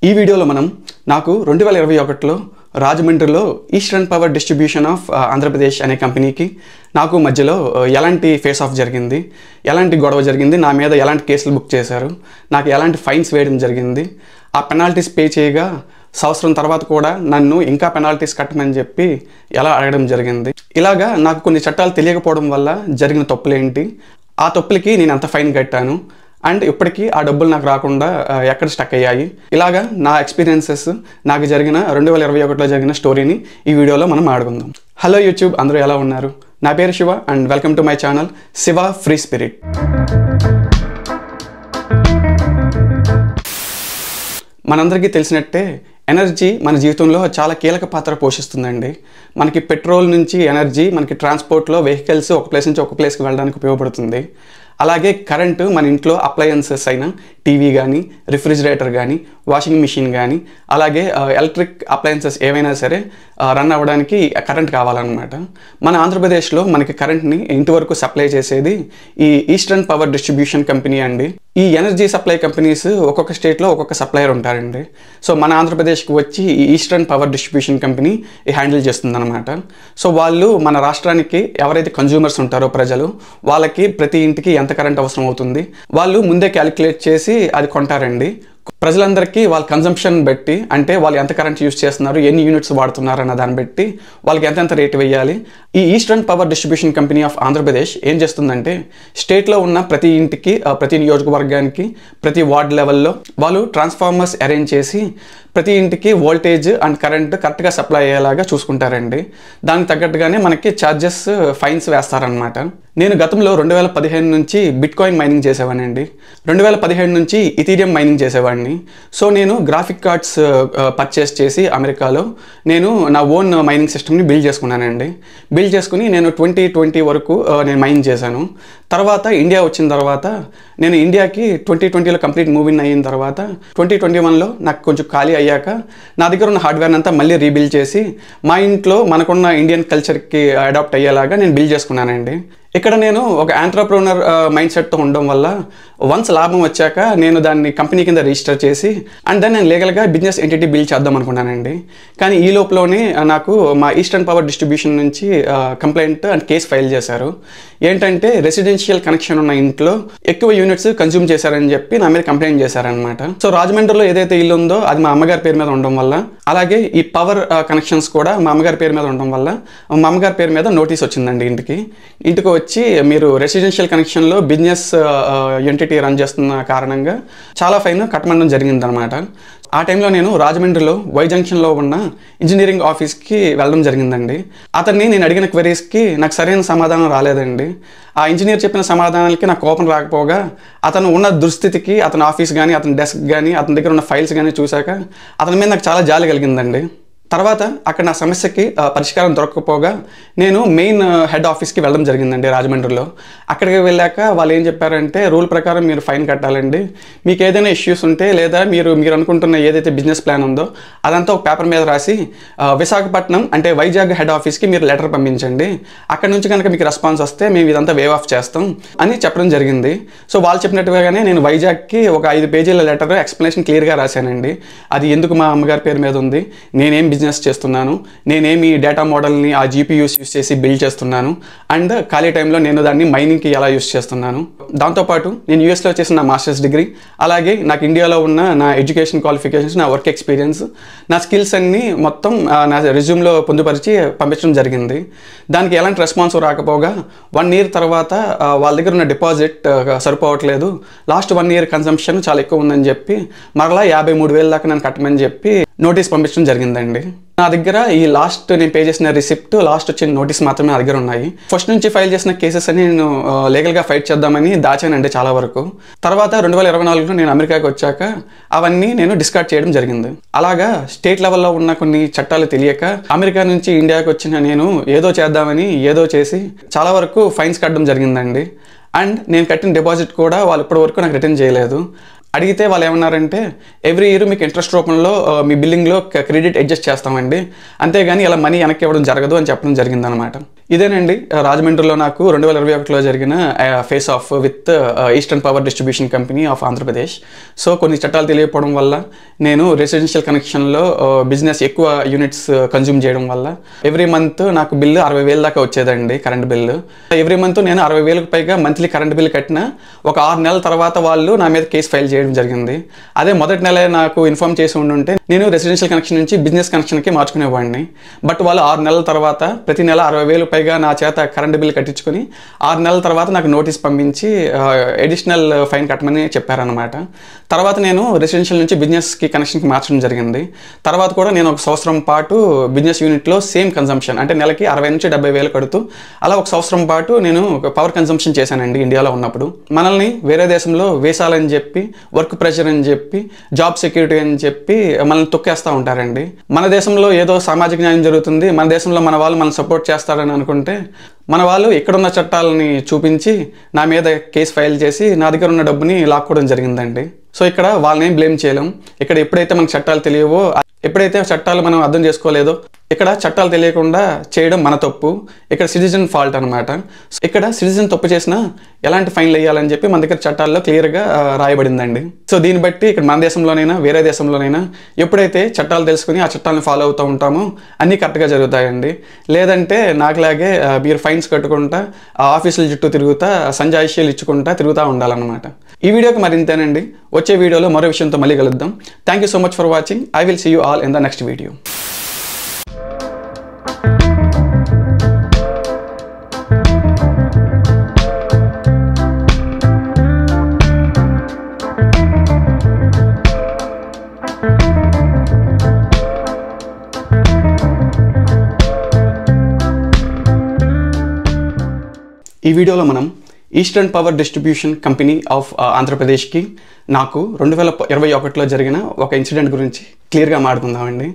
ఈ వీడియోలో మనం నాకు 2021లో రాజమండ్రిలో eastern power distribution of Andhra Pradesh అనే కంపెనీకి నాకు మధ్యలో ఎలాంటి ఫేస్ ఆఫ్ జరిగింది, ఎలాంటి గొడవ జరిగింది, నా మీద ఎలాంటి కేసులు బుక్ చేశారు, నాకు ఎలాంటి ఫైన్స్ వేయడం జరిగింది, ఆ పెనాల్టీస్ పే చేయగా సంవత్సరం తర్వాత కూడా నన్ను ఇంకా పెనాల్టీస్ కట్టమని చెప్పి ఎలా అడగడం జరిగింది. ఇలాగా నాకు కొన్ని చట్టాలు తెలియకపోవడం వల్ల జరిగిన తప్పులేంటి, ఆ తప్పులకి నేను ఎంత ఫైన్ కట్టాను అండ్ ఇప్పటికీ ఆ డబ్బులు నాకు రాకుండా ఎక్కడ స్టక్ అయ్యాయి, ఇలాగా నా ఎక్స్పీరియన్సెస్ నాకు జరిగిన 2021లో జరిగిన స్టోరీని ఈ వీడియోలో మనం ఆడుకుందాం. హలో యూట్యూబ్, అందరూ ఎలా ఉన్నారు? నా పేరు Shiva and welcome to my channel Shiva free spirit. మనందరికీ తెలిసినట్టే ఎనర్జీ మన జీవితంలో చాలా కీలక పాత్ర పోషిస్తుందండి. మనకి పెట్రోల్ నుంచి ఎనర్జీ మనకి ట్రాన్స్పోర్ట్లో వెహికల్స్ ఒక ప్లేస్ నుంచి ఒక ప్లేస్కి వెళ్ళడానికి ఉపయోగపడుతుంది. అలాగే కరెంటు మన ఇంట్లో అప్లయన్సెస్ అయిన టీవీ కానీ, రిఫ్రిజిరేటర్ కానీ, వాషింగ్ మిషన్ కానీ, అలాగే ఎలక్ట్రిక్ అప్లయన్సెస్ ఏవైనా సరే రన్ అవ్వడానికి కరెంట్ కావాలన్నమాట. మన ఆంధ్రప్రదేశ్లో మనకి కరెంట్ని ఇంటి వరకు సప్లై చేసేది ఈ ఈస్టర్న్ పవర్ డిస్ట్రిబ్యూషన్ కంపెనీ అండి. ఈ ఎనర్జీ సప్లై కంపెనీస్ ఒక్కొక్క స్టేట్లో ఒక్కొక్క సప్లయర్ ఉంటారండి. సో మన ఆంధ్రప్రదేశ్కి వచ్చి ఈ eastern power distribution company handle చేస్తుందన్నమాట. సో వాళ్ళు మన రాష్ట్రానికి ఎవరైతే కన్జ్యూమర్స్ ఉంటారో ప్రజలు, వాళ్ళకి ప్రతి ఇంటికి ఎంత కరెంట్ అవసరం అవుతుంది వాళ్ళు ముందే క్యాలిక్యులేట్ చేసి అది కొంటారండి. ప్రజలందరికీ వాళ్ళ కన్జంప్షన్ బట్టి, అంటే వాళ్ళు ఎంత కరెంట్ యూజ్ చేస్తున్నారు, ఎన్ని యూనిట్స్ వాడుతున్నారు అన్న దాన్ని బట్టి వాళ్ళకి ఎంతెంత రేటు వేయాలి. ఈ eastern power distribution company of Andhra Pradesh ఏం చేస్తుందంటే స్టేట్లో ఉన్న ప్రతి ఇంటికి, ప్రతి నియోజకవర్గానికి, ప్రతి వార్డ్ లెవెల్లో వాళ్ళు ట్రాన్స్ఫార్మర్స్ అరేంజ్ చేసి ప్రతి ఇంటికి వోల్టేజ్ అండ్ కరెంట్ కరెక్ట్గా సప్లై అయ్యేలాగా చూసుకుంటారండి. దానికి తగ్గట్టుగానే మనకి ఛార్జెస్, ఫైన్స్ వేస్తారనమాట. నేను గతంలో 2015 నుంచి బిట్కాయిన్ మైనింగ్ చేసేవాడినండి. 2017 నుంచి ఇథీరియం మైనింగ్ చేసేవాడిని. సో నేను గ్రాఫిక్ కార్డ్స్ పర్చేస్ చేసి అమెరికాలో నేను నా ఓన్ మైనింగ్ సిస్టమ్ని బిల్డ్ చేసుకున్నానండి. బిల్డ్ చేసుకుని నేను 2020 వరకు నేను మైనింగ్ చేశాను. తర్వాత ఇండియా వచ్చిన తర్వాత నేను ఇండియాకి 2020లో కంప్లీట్ మూవింగ్ అయిన తర్వాత 2021లో నాకు కొంచెం ఖాళీ అయ్యాక నా దగ్గర ఉన్న హార్డ్వేర్ అంతా మళ్ళీ రీబిల్డ్ చేసి మా ఇంట్లో మనకున్న ఇండియన్ కల్చర్కి అడాప్ట్ అయ్యేలాగా నేను బిల్డ్ చేసుకున్నానండి. ఇక్కడ నేను ఒక ఆంట్రప్రూనర్ మైండ్ సెట్తో ఉండడం వల్ల వన్స్ లాభం వచ్చాక నేను దాన్ని కంపెనీ కింద రిజిస్టర్ చేసి అండ్ దెన్ నేను లీగల్గా బిజినెస్ ఎంటిటీ బిల్డ్ చేద్దాం అనుకున్నానండి. కానీ ఈ లోపలనే నాకు మా ఈస్టర్న్ పవర్ డిస్ట్రిబ్యూషన్ నుంచి కంప్లైంట్ అండ్ కేసు ఫైల్ చేశారు. ఏంటంటే రెసిడెన్షియల్ కనెక్షన్ ఉన్న ఇంట్లో ఎక్కువ యూనిట్స్ కన్జ్యూమ్ చేశారని చెప్పి నా మీద కంప్లైంట్ చేశారనమాట. సో రాజమండ్రిలో ఏదైతే ఇల్లు ఉందో అది మా అమ్మగారి పేరు మీద ఉండడం వల్ల, అలాగే ఈ పవర్ కనెక్షన్స్ కూడా మా అమ్మగారి పేరు మీద ఉండడం వల్ల మా అమ్మగారి పేరు మీద నోటీస్ వచ్చిందండి. ఇంటికి వచ్చి మీరు రెసిడెన్షియల్ కనెక్షన్లో బిజినెస్ ఎంటిటీ రన్ చేస్తున్న కారణంగా చాలా ఫైన్ కట్టమనడం జరిగిందనమాట. ఆ టైంలో నేను రాజమండ్రిలో వై జంక్షన్లో ఉన్న ఇంజనీరింగ్ ఆఫీస్కి వెళ్ళడం జరిగిందండి. అతన్ని నేను అడిగిన క్వెరీస్కి నాకు సరైన సమాధానం రాలేదండి. ఆ ఇంజనీర్ చెప్పిన సమాధానాలకి నాకు కోపం రాకపోగా అతను ఉన్న దుస్థితికి, అతని ఆఫీస్ కానీ, అతని డెస్క్ కానీ, అతని దగ్గర ఉన్న ఫైల్స్ కానీ చూశాక అతని మీద నాకు చాలా జాలి కలిగిందండి. తర్వాత అక్కడ నా సమస్యకి పరిష్కారం దొరకకపోగా నేను మెయిన్ హెడ్ ఆఫీస్కి వెళ్ళడం జరిగిందండి రాజమండ్రిలో. అక్కడికి వెళ్ళాక వాళ్ళు ఏం చెప్పారంటే రూల్ ప్రకారం మీరు ఫైన్ కట్టాలండి. మీకు ఏదైనా ఇష్యూస్ ఉంటే లేదా మీరు అనుకుంటున్న ఏదైతే బిజినెస్ ప్లాన్ ఉందో అదంతా ఒక పేపర్ మీద రాసి విశాఖపట్నం అంటే వైజాగ్ హెడ్ ఆఫీస్కి మీరు లెటర్ పంపించండి. అక్కడ నుంచి కనుక మీకు రెస్పాన్స్ వస్తే మేము ఇదంతా వేవ్ ఆఫ్ చేస్తాం అని చెప్పడం జరిగింది. సో వాళ్ళు చెప్పినట్టుగానే నేను వైజాగ్కి ఒక 5 పేజీల లెటర్ ఎక్స్ప్లెనేషన్ క్లియర్గా రాశానండి. అది ఎందుకు మా అమ్మగారి పేరు మీద ఉంది, నేనేం బిజినెస్ చేస్తున్నాను, నేనేమి డేటా మోడల్ని ఆ జీపీయూస్ యూస్ చేసి బిల్డ్ చేస్తున్నాను, అండ్ ఖాళీ టైంలో నేను దాన్ని మైనింగ్కి ఎలా యూస్ చేస్తున్నాను. దాంతోపాటు నేను యూఎస్లో చేసిన నా మాస్టర్స్ డిగ్రీ, అలాగే నాకు ఇండియాలో ఉన్న నా ఎడ్యుకేషన్ క్వాలిఫికేషన్స్, నా వర్క్ ఎక్స్పీరియన్స్, నా స్కిల్స్ అన్నీ మొత్తం నా రెజ్యూమ్లో పొందుపరిచి పంపించడం జరిగింది. దానికి ఎలాంటి రెస్పాన్స్ రాకపోగా 1 year తర్వాత వాళ్ళ దగ్గర ఉన్న డిపాజిట్ సరిపోవట్లేదు, లాస్ట్ 1 year కన్సంప్షన్ చాలా ఎక్కువ ఉందని చెప్పి మరలా 53,000 దాకా నన్ను కట్టమని చెప్పి నోటీస్ పంపించడం జరిగిందండి. నా దగ్గర ఈ లాస్ట్ నేను పే చేసిన రిసిప్ట్, లాస్ట్ వచ్చిన నోటీస్ మాత్రమే నా దగ్గర ఉన్నాయి. ఫస్ట్ నుంచి ఫైల్ చేసిన కేసెస్ అని నేను లీగల్గా ఫైట్ చేద్దామని దాచానండి చాలా వరకు. తర్వాత 2024లో నేను అమెరికాకి వచ్చాక అవన్నీ నేను డిస్కార్డ్ చేయడం జరిగింది. అలాగా స్టేట్ లెవెల్లో ఉన్న కొన్ని చట్టాలు తెలియక అమెరికా నుంచి ఇండియాకి వచ్చిన నేను ఏదో చేద్దామని ఏదో చేసి చాలా వరకు ఫైన్స్ కట్టడం జరిగిందండి. అండ్ నేను కట్టిన డిపాజిట్ కూడా వాళ్ళు ఇప్పటి వరకు నాకు రిటర్న్ చేయలేదు. అడిగితే వాళ్ళు ఏమన్నారంటే ఎవ్రీ ఇయర్ మీకు ఇంట్రెస్ట్ రూపంలో మీ బిల్లింగ్లో క్రెడిట్ అడ్జస్ట్ చేస్తామండి, అంతేగాని ఇలా మనీ వెనక్కి ఇవ్వడం జరగదు అని చెప్పడం జరిగిందనమాట. ఇదేనండి రాజమండ్రిలో నాకు 2021లో జరిగిన face of with eastern power distribution company of Andhra Pradesh. So కొన్ని చట్టాలు తెలియకపోవడం వల్ల నేను రెసిడెన్షియల్ కనెక్షన్లో బిజినెస్ ఎక్కువ యూనిట్స్ కన్జ్యూమ్ చేయడం వల్ల ఎవ్రీ మంత్ నాకు బిల్లు 60,000 దాకా వచ్చేదండి, కరెంట్ బిల్లు. ఎవ్రీ మంత్ నేను 60,000కు పైగా మంత్లీ కరెంట్ బిల్ కట్టిన ఒక 6 నెలల తర్వాత వాళ్ళు నా మీద కేసు ఫైల్ చేయడం జరిగింది. అదే మొదటి నెల నాకు ఇన్ఫార్మ్ చేసి ఉండుంటే నేను రెసిడెన్షియల్ కనెక్షన్ నుంచి బిజినెస్ కనెక్షన్కి మార్చుకునేవాడిని. బట్ వాళ్ళు 6 నెలల తర్వాత ప్రతి నెల 60,000 పైగా నా చేత కరెంట్ బిల్ కట్టించుకొని 6 నెలల తర్వాత నాకు నోటీస్ పంపించి అడిషనల్ ఫైన్ కట్టమని చెప్పారనమాట. తర్వాత నేను రెసిడెన్షియల్ నుంచి బిజినెస్కి కనెక్షన్కి మార్చడం జరిగింది. తర్వాత కూడా నేను ఒక సంవత్సరం పాటు బిజినెస్ యూనిట్లో సేమ్ కన్జంప్షన్ అంటే నెలకి 60,000 నుంచి 70,000 కడుతూ అలా ఒక సంవత్సరం పాటు నేను పవర్ కన్జంప్షన్ చేశానండి ఇండియాలో ఉన్నప్పుడు. మనల్ని వేరే దేశంలో వేసాలని చెప్పి, వర్క్ ప్రెషర్ అని చెప్పి, జాబ్ సెక్యూరిటీ అని చెప్పి మనల్ని తొక్కేస్తూ ఉంటారండి. మన దేశంలో ఏదో సామాజిక న్యాయం జరుగుతుంది, మన దేశంలో మన వాళ్ళు మనం సపోర్ట్ చేస్తారని అనుకుంటే మన వాళ్ళు ఇక్కడున్న చట్టాలని చూపించి నా మీద కేసు ఫైల్ చేసి నా దగ్గర ఉన్న డబ్బుని లాక్కోవడం జరిగిందండి. సో ఇక్కడ వాళ్ళని బ్లేమ్ చేయలేం. ఇక్కడ ఎప్పుడైతే మనకు చట్టాలు తెలియవో, ఎప్పుడైతే చట్టాలు మనం అర్థం చేసుకోలేదో, ఇక్కడ చట్టాలు తెలియకుండా చేయడం మన తప్పు. ఇక్కడ సిటిజన్ ఫాల్ట్ అనమాట. ఇక్కడ సిటిజన్ తప్పు చేసినా ఎలాంటి ఫైన్లు వేయాలని చెప్పి మన దగ్గర చట్టాల్లో క్లియర్గా రాయబడిందండి. సో దీన్ని బట్టి ఇక్కడ మన దేశంలోనైనా వేరే దేశంలోనైనా ఎప్పుడైతే చట్టాలు తెలుసుకుని ఆ చట్టాలను ఫాలో అవుతూ ఉంటామో అన్నీ కరెక్ట్గా జరుగుతాయండి. లేదంటే నాకులాగే మీరు ఫైన్స్ కట్టుకుంటా ఆఫీసుల చుట్టూ తిరుగుతా సంజాయిషీలు ఇచ్చుకుంటా తిరుగుతూ ఉండాలన్నమాట. ఈ వీడియోకి మరింతేనండి. వచ్చే వీడియోలో మరో విషయంతో మళ్ళీ కలుద్దాం. Thank you so much for watching. I will see you all in the next video. ఈ వీడియోలో మనం eastern power distribution company of ఆంధ్రప్రదేశ్కి నాకు 2021లో జరిగిన ఒక ఇన్సిడెంట్ గురించి క్లియర్గా మాట్లాడుకుందామండి.